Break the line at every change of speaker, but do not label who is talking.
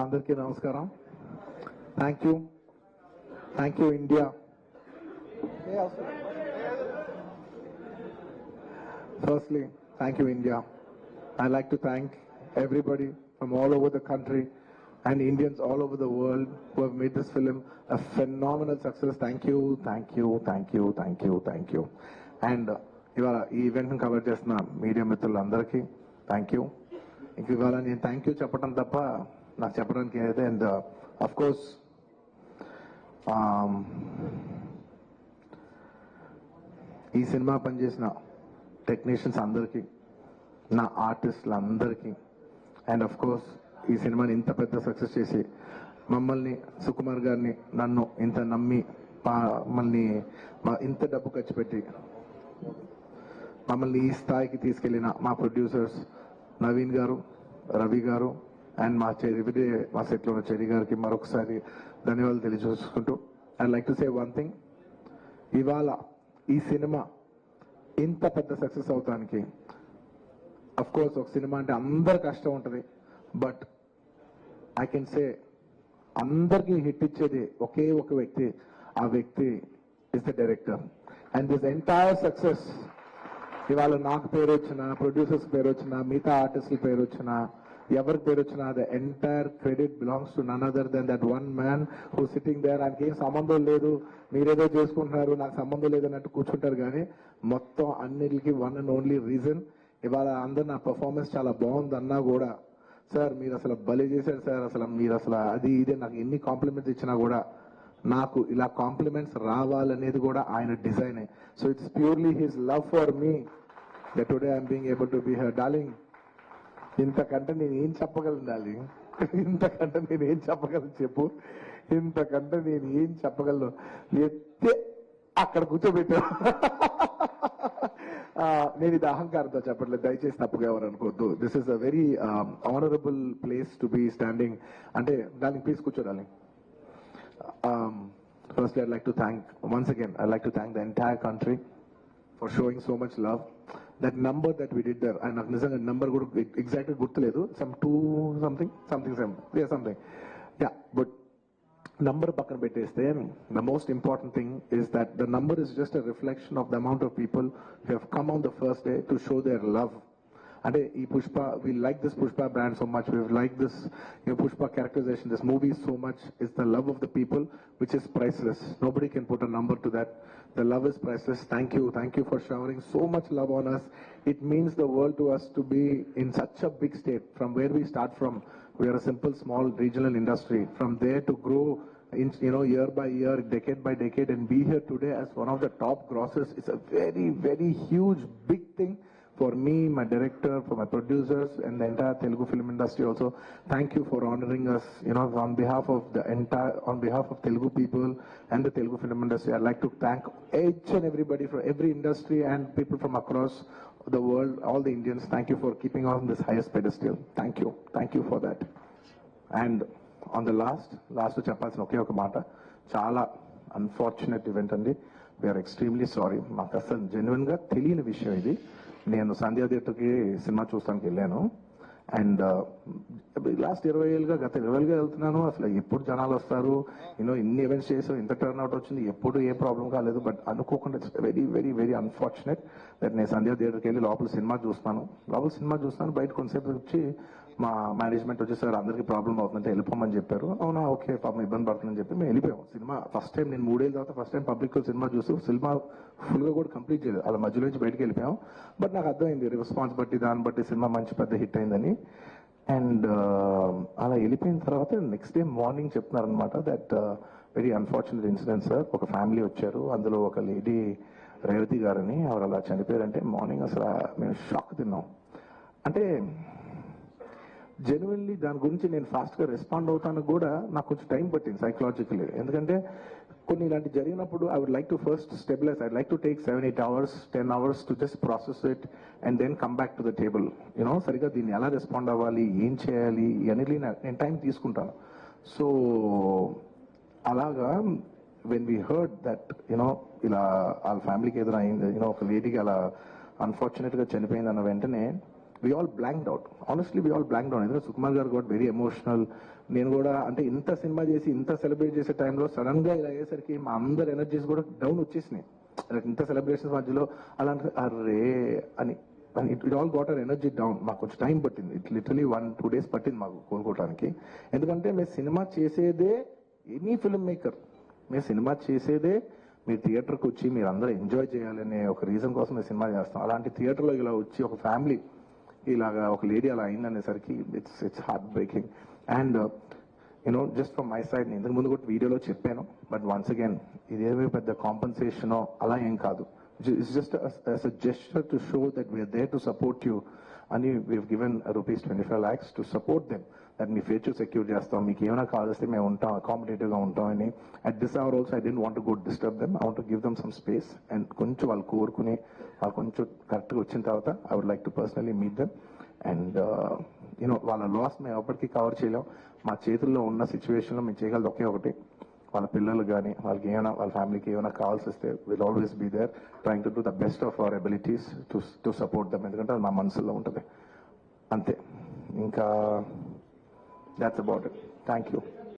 అందరికీ నమస్కారం. Thank you India. Firstly, thank you India. I'd like to thank everybody from all over the country and Indians all over the world who have made this film a phenomenal success. Thank you. And ఇవాళ ఈ ఈవెంట్ని cover చేస్తున్న media మిత్రులందరికీ thank you. ఇంక ఇవాళ నేను thank you చెప్పడం తప్ప నాకు చెప్పడానికి ఏదైతే. అండ్ అఫ్ కోర్స్ ఈ సినిమా పనిచేసిన టెక్నీషియన్స్ అందరికీ, నా ఆర్టిస్టులు అందరికీ, అండ్ అఫ్ కోర్స్ ఈ సినిమాని ఇంత పెద్ద సక్సెస్ చేసి మమ్మల్ని, సుకుమార్ గారిని, నన్ను ఇంత నమ్మి మమ్మల్ని ఇంత డబ్బు ఖర్చు పెట్టి మమ్మల్ని ఈ స్థాయికి తీసుకెళ్లిన మా ప్రొడ్యూసర్స్ నవీన్ గారు, రవి గారు అండ్ మా సెట్లో ఉన్న చెరి గారికి మరొకసారి ధన్యవాదాలు తెలియజేసుకుంటూ I like to say one thing. ఇవాళ ఈ సినిమా ఇంత పెద్ద సక్సెస్ అవటానికి అఫ్ కోర్స్ ఒక సినిమా అంటే అందరు కష్టం ఉంటుంది, బట్ ఐ కెన్ సే అందరికీ హిట్ ఇచ్చేది ఒకే ఒక వ్యక్తి. ఆ వ్యక్తి is the director. And this entire success ఇవాళ నాకు పేరు వచ్చినా, ప్రొడ్యూసర్స్ పేరు వచ్చినా, మిగతా ఆర్టిస్టుల పేరు వచ్చినా, ఎవరికి పేరు వచ్చినా the entire credit belongs to none other than that one man who sitting there. ఆయనకి ఏం సంబంధం లేదు, మీరేదో చేసుకుంటున్నారు, నాకు సంబంధం లేదన్నట్టు కూర్చుంటారు. కానీ మొత్తం అన్నిటికీ వన్ అండ్ ఓన్లీ రీజన్ ఇవాళ అందరు నా పర్ఫార్మెన్స్ చాలా బాగుంది అన్నా కూడా, సార్ మీరు అసలు భలే చేశారు సార్, అసలు మీరు అసలు అది ఇదే నాకు ఎన్ని కాంప్లిమెంట్స్ ఇచ్చినా కూడా నాకు ఇలా కాంప్లిమెంట్స్ రావాలనేది కూడా ఆయన డిజైనే. So it's purely his love for me that today I'm being able to be here. Darling, ఇంతకంటే నేను ఏం చెప్పగలను డార్లింగ్? ఇంతకంటే నేను ఏం చెప్పగలను చెప్పు? ఇంతకంటే నేను ఏం చెప్పగలను? ఎత్తే అక్కడ కూర్చోబెట్టాను. నేను ఇది అహంకారంతో చెప్పట్లేదు, దయచేసి తప్పుగా ఎవరు అనుకోవద్దు. This is a very honourable place to be standing. అంటే డార్లింగ్ ప్లీజ్ కూర్చో darling. Firstly, once again, I'd like to thank the entire country for showing so much love. That number that we did there, and నాకు నిజంగా number కూడా ఎగ్జాక్ట్గా గుర్తులేదు, some 2 something, yeah, but number పక్కన పెట్టేస్తే the most important thing is that the number is just a reflection of the amount of people who have come on the first day to show their love. And Pushpa, we like this Pushpa brand so much. We like this, Pushpa characterization. This movie so much is the love of the people, which is priceless. Nobody can put a number to that. The love is priceless. Thank you for showering so much love on us. It means the world to us to be in such a big state. From where we start from, we are a simple, small regional industry. From there to grow, year by year, decade by decade, and be here today as one of the top grossers. It's a very, very huge, big thing. For me, my director, for my producers, and the entire Telugu film industry also, thank you for honoring us. On behalf of Telugu people and the Telugu film industry, I'd like to thank each and everybody from every industry and people from across the world, all the Indians. Thank you for keeping on this highest pedestal. Thank you for that. And on the last చెప్పాల్సిన ఒకే ఒక మాట, చాలా unfortunate event అండి. We are extremely sorry. మాకు అసలు genuine గా తెలియని విషయం ఇది. నేను సంధ్యా థియేటర్కి సినిమా చూస్తానికి వెళ్ళాను. అండ్ లాస్ట్ 20 ఏళ్ళుగా వెళ్తున్నాను. అసలు ఎప్పుడు జనాలు వస్తారు, ఇన్ని ఈవెంట్స్ చేసాం, ఇంత టర్న్ అవుట్ వచ్చింది, ఎప్పుడు ఏ ప్రాబ్లం కాలేదు. బట్ అనుకోకుండా it's very very very unfortunate that నేను సంధ్యా థియేటర్కి వెళ్ళి లోపల సినిమా చూస్తాను. బయట కొంతసేపు వచ్చి మా మేనేజ్మెంట్ వచ్చి, సార్ అందరికీ ప్రాబ్లం అవుతుందంటే వెళ్ళిపోమని చెప్పారు. అవునా, ఓకే, పాపం ఇబ్బంది పడుతుందని చెప్పి మేము వెళ్ళిపోయాం. సినిమా ఫస్ట్ టైం నేను 3 ఏళ్ళ తర్వాత ఫస్ట్ టైం పబ్లిక్ సినిమా చూస్తూ సినిమా ఫుల్గా కూడా కంప్లీట్ చేయలేదు, అలా మధ్యలో నుంచి బయటకు వెళ్ళిపోయాం. బట్ నాకు అర్థమైంది రెస్పాన్స్ బట్టి, దాన్ని బట్టి సినిమా మంచి పెద్ద హిట్ అయిందని. అండ్ అలా వెళ్ళిపోయిన తర్వాత నెక్స్ట్ డే మార్నింగ్ చెప్తున్నారనమాట that very unfortunate incident sir. ఒక ఫ్యామిలీ వచ్చారు, అందులో ఒక లేడీ రేవతి గారని, ఆవిడ అలా చనిపోయారంటే మార్నింగ్ అసలు మేము షాక్ తిన్నాం. అంటే జెన్యున్లీ దాని గురించి నేను ఫాస్ట్గా రెస్పాండ్ అవుతాను కూడా నాకు కొంచెం టైం పట్టింది సైకలాజికలీ. ఎందుకంటే కొన్ని ఇలాంటి జరిగినప్పుడు I would like to first stabilise. I like to take 7-8 hours 10 hours to just process it and then come back to the table. సరిగా దీన్ని ఎలా రెస్పాండ్ అవ్వాలి, ఏం చేయాలి అనేది నేను టైం తీసుకుంటాను. సో అలాగా వెన్ వీ హర్డ్ దట్ ఇలా వాళ్ళ ఫ్యామిలీకి ఎదురు అయింది, ఒక లేడీకి అలా అన్ఫార్చునేట్గా చనిపోయింది అన్న వెంటనే we all blanked out. Honestly, we all blanked out. Sukumar garu got very emotional. నేను కూడా అంటే ఇంత సినిమా చేసి ఇంత సెలబ్రేట్ చేసే టైంలో సడన్ గా ఇలా అయ్యేసరికి మా అందరి ఎనర్జీస్ కూడా డౌన్ వచ్చేసినాయి. ఇంత సెలబ్రేషన్స్ మధ్యలో అలాంటి అరే అని it all got our energy down. మాకు కొంచెం టైం పట్టింది. ఇట్ లిటరలీ 1-2 days పట్టింది మాకు కోలుకోవడానికి. ఎందుకంటే మేము సినిమా చేసేదే, ఎనీ ఫిల్మ్ మేకర్ మీరు సినిమా చేసేదే మీరు థియేటర్కి వచ్చి మీరు అందరూ ఎంజాయ్ చేయాలనే ఒక రీజన్ కోసం మేము సినిమా చేస్తాం. అలాంటి థియేటర్లో ఇలా వచ్చి ఒక ఫ్యామిలీ ఇలాగా ఒక లేడీ అలా అయిందనేసరికి it's heart breaking. And you know just from my side, నేను ఇంతకు ముందు కూడా వీడియోలో చెప్పాను, బట్ వన్స్ అగైన్ ఇదేమీ పెద్ద కాంపన్సేషనో అలా ఏం కాదు. It's just as a gesture to show that we are there to support you. అని we've given ₹25 lakhs to support them. that మీ ఫ్యూచర్ సెక్యూర్ చేస్తాం, మీకు ఏమైనా కావాల్సి మేము ఉంటాం, అకామిడేటివ్గా ఉంటాం అని. At this hour also I don't want to go disturb them. I want to give them some space. And కొంచెం వాళ్ళు కోరుకుని వాళ్ళు కొంచెం కరెక్ట్గా వచ్చిన తర్వాత I would like to personally meet them. And you know వాళ్ళ లాస్ మేము ఎప్పటికీ కవర్ చేయలేం. మా చేతుల్లో ఉన్న సిచ్యువేషన్లో మేము చేయగలదు ఒకే ఒకటి, వాళ్ళ పిల్లలు కానీ వాళ్ళకి ఏమైనా వాళ్ళ ఫ్యామిలీకి ఏమైనా కావాల్సి వస్తే will always be there trying to do the best of our abilities to support them. ఎందుకంటే అది మా మనసులో ఉంటుంది అంతే. ఇంకా that's about it. Thank you.